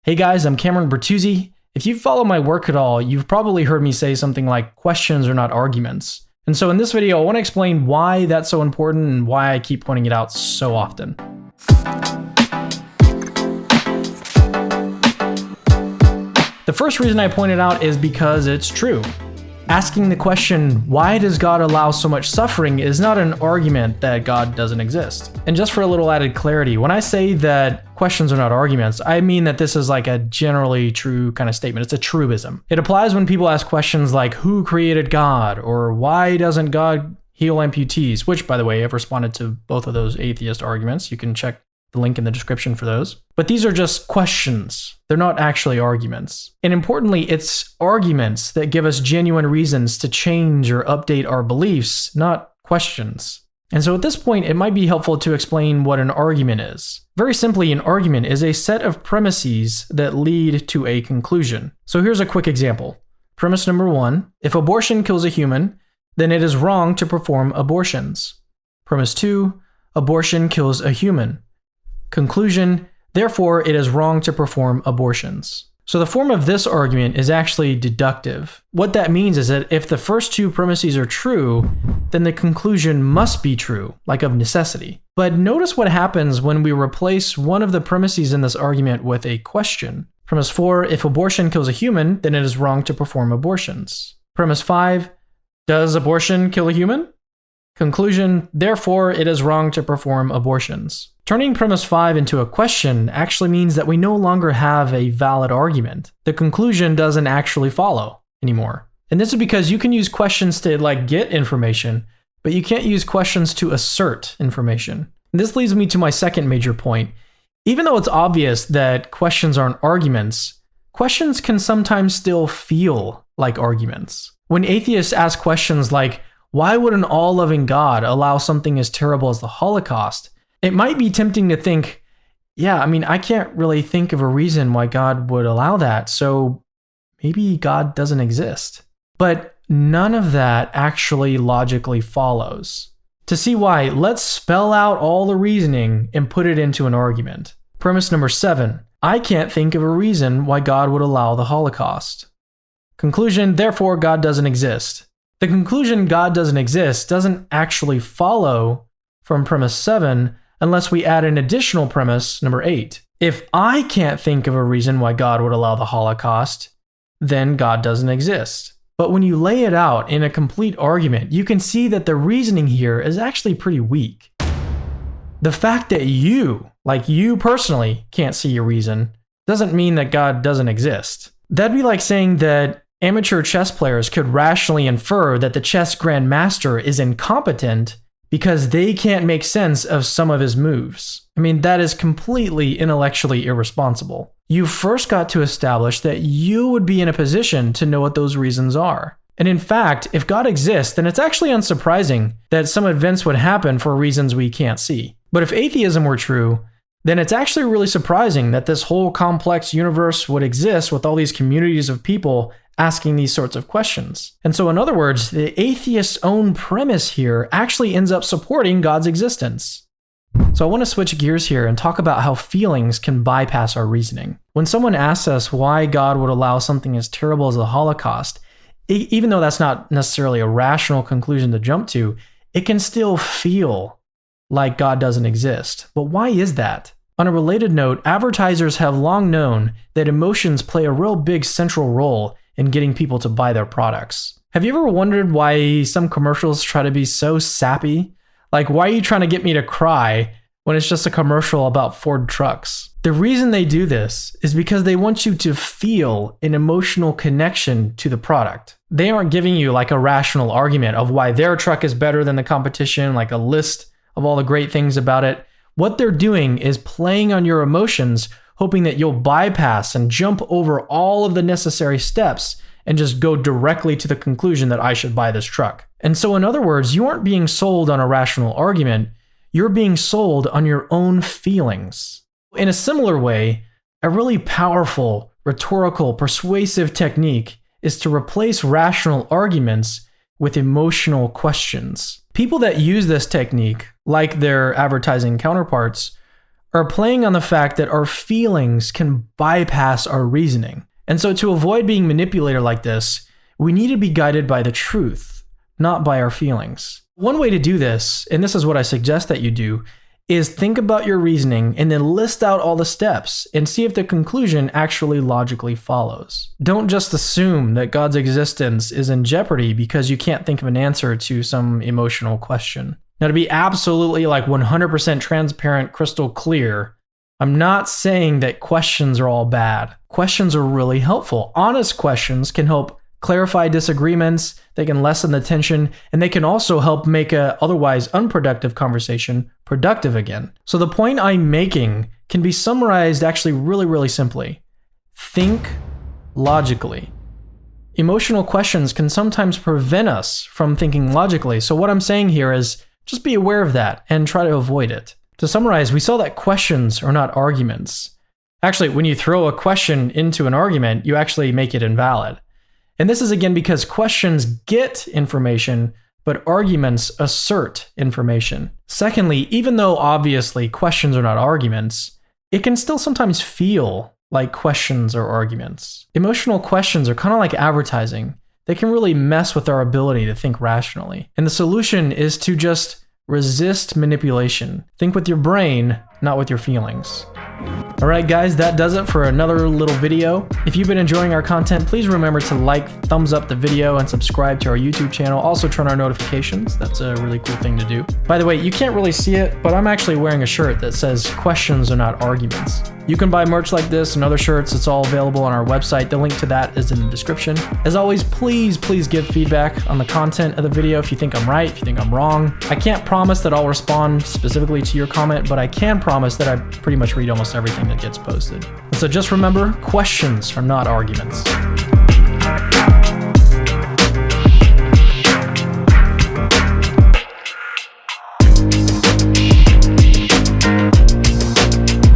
Hey guys, I'm Cameron Bertuzzi. If you follow my work at all, you've probably heard me say something like questions are not arguments. And so in this video, I want to explain why that's so important and why I keep pointing it out so often. The first reason I point it out is because it's true. Asking the question, why does God allow so much suffering, is not an argument that God doesn't exist. And just for a little added clarity, when I say that questions are not arguments, I mean that this is like a generally true kind of statement. It's a truism. It applies when people ask questions like, who created God? Or why doesn't God heal amputees? Which, by the way, I've responded to both of those atheist arguments. You can check the link in the description for those. But these are just questions. They're not actually arguments. And importantly, it's arguments that give us genuine reasons to change or update our beliefs, not questions. And so at this point, it might be helpful to explain what an argument is. Very simply, an argument is a set of premises that lead to a conclusion. So here's a quick example. Premise number 1, if abortion kills a human, then it is wrong to perform abortions. Premise 2, abortion kills a human. Conclusion, therefore, it is wrong to perform abortions. So the form of this argument is actually deductive. What that means is that if the first two premises are true, then the conclusion must be true, like of necessity. But notice what happens when we replace one of the premises in this argument with a question. Premise 4, if abortion kills a human, then it is wrong to perform abortions. Premise 5, does abortion kill a human? Conclusion, therefore, it is wrong to perform abortions. Turning premise 5 into a question actually means that we no longer have a valid argument. The conclusion doesn't actually follow anymore. And this is because you can use questions to get information, but you can't use questions to assert information. And this leads me to my second major point. Even though it's obvious that questions aren't arguments, questions can sometimes still feel like arguments. When atheists ask questions like, why would an all-loving God allow something as terrible as the Holocaust? It might be tempting to think, I can't really think of a reason why God would allow that, so maybe God doesn't exist. But none of that actually logically follows. To see why, let's spell out all the reasoning and put it into an argument. Premise number 7, I can't think of a reason why God would allow the Holocaust. Conclusion, therefore, God doesn't exist. The conclusion God doesn't exist doesn't actually follow from premise 7 unless we add an additional premise, number 8. If I can't think of a reason why God would allow the Holocaust, then God doesn't exist. But when you lay it out in a complete argument, you can see that the reasoning here is actually pretty weak. The fact that you personally, can't see a reason doesn't mean that God doesn't exist. That'd be like saying that amateur chess players could rationally infer that the chess grandmaster is incompetent because they can't make sense of some of his moves. That is completely intellectually irresponsible. You first got to establish that you would be in a position to know what those reasons are. And in fact, if God exists, then it's actually unsurprising that some events would happen for reasons we can't see. But if atheism were true, then it's actually really surprising that this whole complex universe would exist with all these communities of people asking these sorts of questions. And so in other words, the atheist's own premise here actually ends up supporting God's existence. So I want to switch gears here and talk about how feelings can bypass our reasoning. When someone asks us why God would allow something as terrible as the Holocaust, even though that's not necessarily a rational conclusion to jump to, it can still feel like God doesn't exist. But why is that? On a related note, advertisers have long known that emotions play a real big central role in getting people to buy their products. Have you ever wondered why some commercials try to be so sappy? Like, why are you trying to get me to cry when it's just a commercial about Ford trucks? The reason they do this is because they want you to feel an emotional connection to the product. They aren't giving you a rational argument of why their truck is better than the competition, like a list of all the great things about it. What they're doing is playing on your emotions, hoping that you'll bypass and jump over all of the necessary steps and just go directly to the conclusion that I should buy this truck. And so in other words, you aren't being sold on a rational argument, you're being sold on your own feelings. In a similar way, a really powerful, rhetorical, persuasive technique is to replace rational arguments with emotional questions. People that use this technique, like their advertising counterparts, are playing on the fact that our feelings can bypass our reasoning. And so to avoid being manipulated like this, we need to be guided by the truth, not by our feelings. One way to do this, and this is what I suggest that you do, is think about your reasoning and then list out all the steps and see if the conclusion actually logically follows. Don't just assume that God's existence is in jeopardy because you can't think of an answer to some emotional question. Now, to be absolutely 100% transparent, crystal clear, I'm not saying that questions are all bad. Questions are really helpful. Honest questions can help clarify disagreements, they can lessen the tension, and they can also help make a otherwise unproductive conversation productive again. So the point I'm making can be summarized actually really, really simply. Think logically. Emotional questions can sometimes prevent us from thinking logically. So what I'm saying here is just be aware of that and try to avoid it. To summarize, we saw that questions are not arguments. Actually, when you throw a question into an argument, you actually make it invalid. And this is again because questions get information, but arguments assert information. Secondly, even though obviously questions are not arguments, it can still sometimes feel like questions are arguments. Emotional questions are kind of like advertising. They can really mess with our ability to think rationally. And the solution is to just resist manipulation. Think with your brain, not with your feelings. Alright guys, that does it for another little video. If you've been enjoying our content, please remember to thumbs up the video, and subscribe to our YouTube channel. Also turn on notifications. That's a really cool thing to do. By the way, you can't really see it, but I'm actually wearing a shirt that says questions are not arguments. You can buy merch like this and other shirts. It's all available on our website. The link to that is in the description. As always, please give feedback on the content of the video if you think I'm right, if you think I'm wrong. I can't promise that I'll respond specifically to your comment, but I can promise that I pretty much read almost everything that gets posted. And so just remember, questions are not arguments.